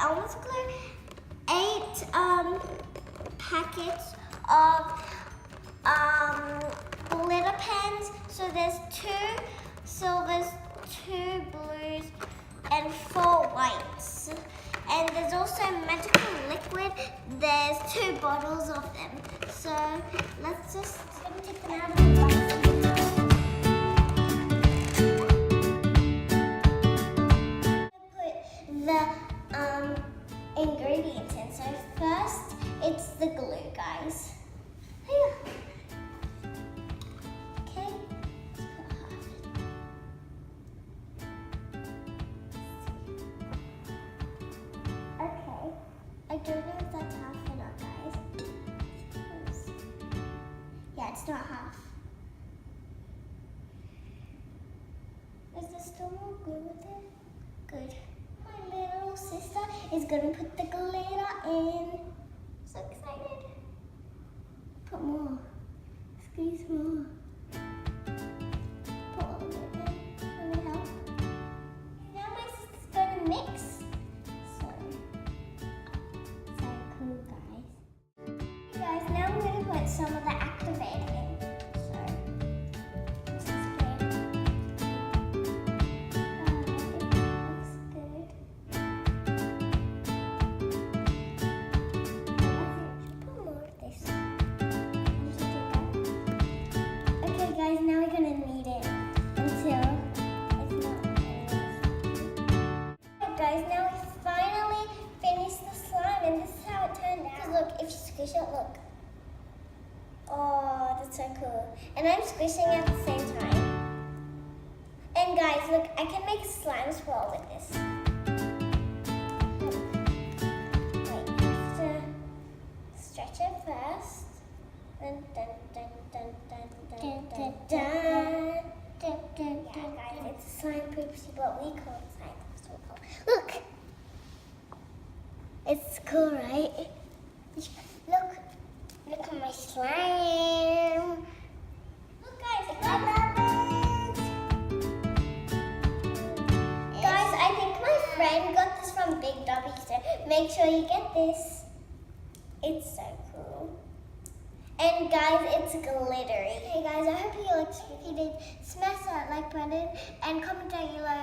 almost glue 8 packets of glitter pens. So there's 2 silvers, 2 blues, and 4 whites. And there's also magical liquid. There's 2 bottles of them. So let's just take them out of the box. The ingredients in. So first, it's the glue, guys. Here. Okay, let's put half in. Okay, I don't know if that's half or not, guys. Yeah, it's not half. Is there still more glue with it? Good. My little sister is gonna put the glitter in. So excited. Put more. Squeeze more. Put all of it in. Will it help? Now my sister's gonna mix. So cool, guys. Hey guys, now I'm gonna put some of the activator in. Guys, now we're gonna knead it until it's not okay, guys, now we finally finished the slime, and this is how it turned out. Look, if you squish it, look. Oh, that's so cool. And I'm squishing at the same time. And guys, look, I can make slime swirl with this. Wait, you have to stretch it first. Dun, dun, dun, dun, dun, dun, dun, dun. Yeah, guys, it's a slime poopsie, but we call it slime poopsie. Look! It's cool, right? Look at my slime. Look, guys, I love it. Guys, I think my friend got this from Big W, so make sure you get this. It's so cool. And guys, it's glittery. Hey guys, I hope you liked it. If you did, smash that like button and comment down below